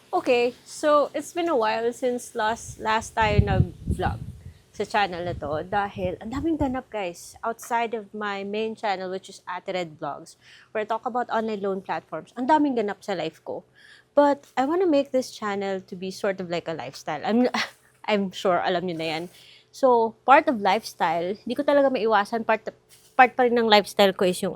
Okay, so it's been a while since last tayo nag-vlog sa channel na to dahil ang daming ganap guys outside of my main channel which is Ate Red Vlogs where I talk about online loan platforms. Ang daming ganap sa life ko. But I want to make this channel to be sort of like a lifestyle. I'm sure alam niyo na yan. So, part of lifestyle, hindi ko talaga maiwasan part pa rin ng lifestyle ko is yung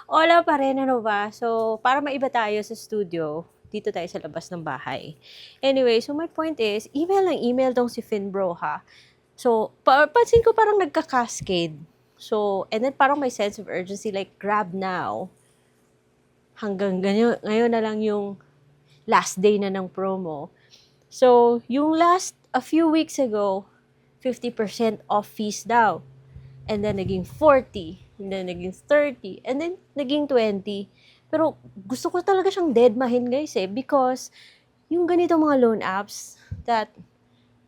Wala pa rin, ano ba? So, para maiba tayo sa studio, dito tayo sa labas ng bahay. Anyway, so my point is, email ng email tong si Finbro, ha? So, pansin ko parang nagka-cascade. So, and then parang may sense of urgency, like, grab now. Hanggang ngayon na lang yung last day na ng promo. So, yung a few weeks ago, 50% off fees daw. And then naging 40, and then naging 30, and then naging 20. Pero gusto ko talaga siyang deadmahin guys because yung ganito mga loan apps that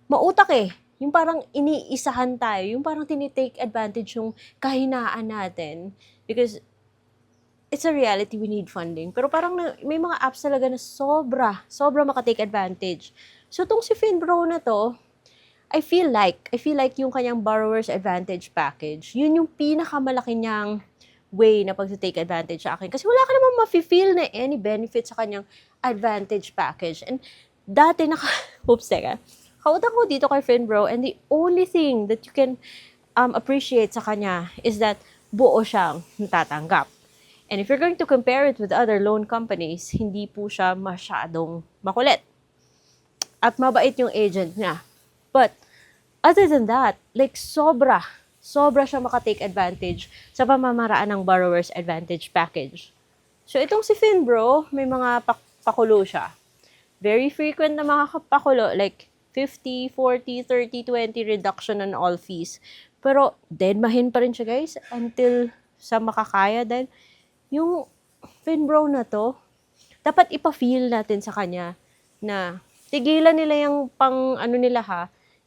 mautak eh. Yung parang iniisahan tayo, yung parang tinitake advantage yung kahinaan natin because it's a reality, we need funding. Pero parang may mga apps talaga na sobra makatake advantage. So, tong si Finbro na to, I feel like yung kanyang borrower's advantage package, yun yung pinakamalaki niyang way na pag-take advantage sa akin. Kasi wala ka naman ma-feel na any benefit sa kanyang advantage package. And dati kautang ko dito kay Finbro, and the only thing that you can appreciate sa kanya is that buo siyang natatanggap. And if you're going to compare it with other loan companies, hindi po siya masyadong makulit. At mabait yung agent niya. But, other than that, like sobra siya makatake advantage sa pamamaraan ng borrower's advantage package. So, itong si Finbro, may mga pakulo siya. Very frequent na mga pakulo, like 50, 40, 30, 20 reduction on all fees. Pero, deadmahin pa rin siya guys until sa makakaya dahil yung Finbro na to, dapat ipa-feel natin sa kanya na tigilan nila yung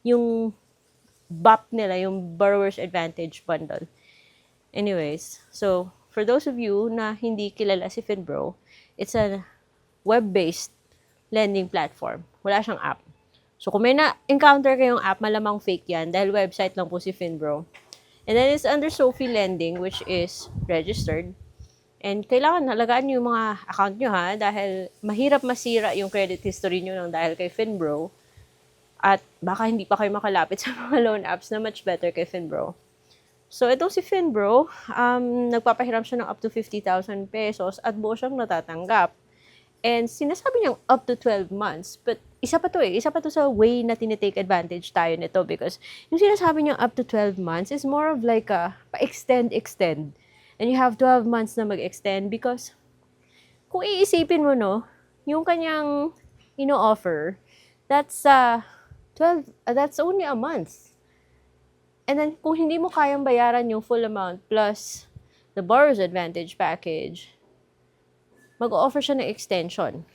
yung BAP nila, yung Borrower's Advantage Bundle. Anyways, so, for those of you na hindi kilala si Finbro, it's a web-based lending platform. Wala siyang app. So, kung may na-encounter kayong app, malamang fake yan dahil website lang po si Finbro. And then, it's under Sophie Lending, which is registered. And kailangan halagaan nyo yung mga account nyo ha, dahil mahirap masira yung credit history nyo nang dahil kay Finbro. At baka hindi pa kayo makalapit sa mga loan apps na much better kay Finbro. So, itong si Finbro, nagpapahiram siya ng up to 50,000 pesos at buo siyang natatanggap. And sinasabi niyang up to 12 months. But isa pa to sa way na tinitake advantage tayo nito because yung sinasabi niyang up to 12 months is more of like a pa-extend. And you have 12 months na mag-extend because kung iisipin mo, no, yung kanyang ino-offer, that's only a month. And then, kung hindi mo kayang bayaran yung full amount plus the borrower's advantage package, mag-offer siya ng extension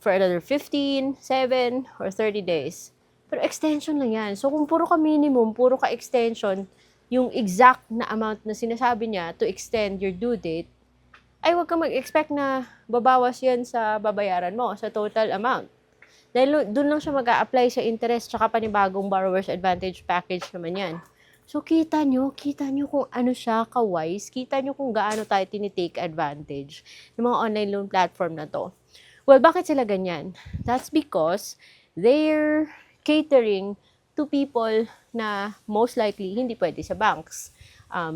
for another 15, 7, or 30 days. Pero extension lang yan. So, kung puro ka minimum, puro ka extension, yung exact na amount na sinasabi niya to extend your due date, ay huwag ka mag-expect na babawas yan sa babayaran mo, sa total amount. Dahil doon lang siya mag-a-apply sa interest tsaka panibagong borrower's advantage package naman yan. So, kita nyo kung ano siya ka-wise, kita nyo kung gaano tayo tinitake advantage ng mga online loan platform na to. Well, bakit sila ganyan? That's because they're catering to people na most likely hindi pwede sa banks.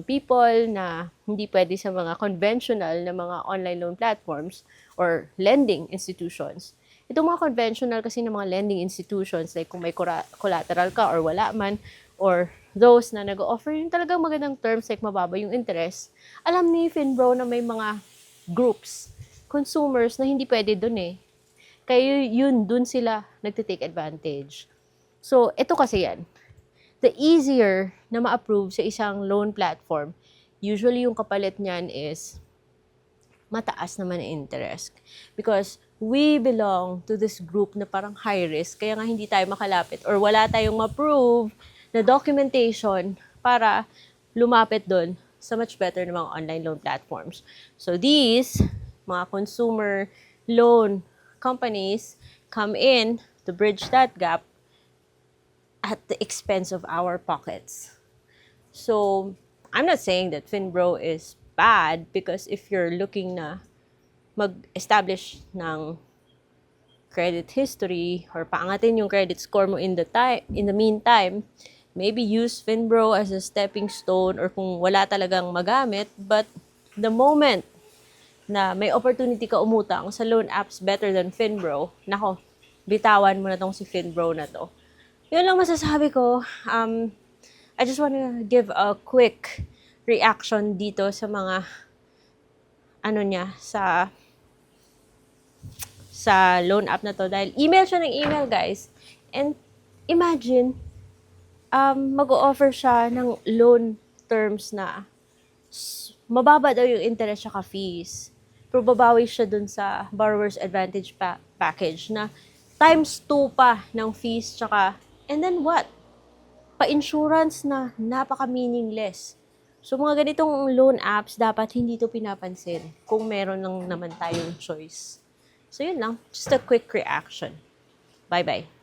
People na hindi pwede sa mga conventional na mga online loan platforms or lending institutions. Itong mga conventional kasi ng mga lending institutions, like kung may collateral ka or wala man, or those na nag-offer yung talagang magandang terms like mababa yung interest, alam ni Finbro na may mga groups, consumers na hindi pwede dun eh. Kaya dun sila nagtitake advantage. So, ito kasi yan. The easier na ma-approve sa isang loan platform, usually yung kapalit niyan is mataas naman ang interest. Because we belong to this group na parang high risk, kaya nga hindi tayo makalapit or wala tayong ma-prove na documentation para lumapit doon sa much better na mga online loan platforms. So these, mga consumer loan companies come in to bridge that gap at the expense of our pockets. So, I'm not saying that Finbro is bad because if you're looking na mag-establish ng credit history or paangatin yung credit score mo in the meantime, maybe use Finbro as a stepping stone or kung wala talagang magamit, but the moment na may opportunity ka umutang sa loan apps better than Finbro, nako, bitawan mo na tong si Finbro na to. Yun lang masasabi ko. I just want to give a quick reaction dito sa mga sa loan app na to dahil email siya ng email, guys. And imagine mag-o-offer siya ng loan terms na mababa daw yung interest saka fees. Pero babawi siya dun sa borrower's advantage package na times 2 pa ng fees tsaka, and then what? Pa-insurance na napaka-meaningless. So, mga ganitong loan apps, dapat hindi to pinapansin kung meron lang naman tayong choice. So, yun lang. Just a quick reaction. Bye-bye.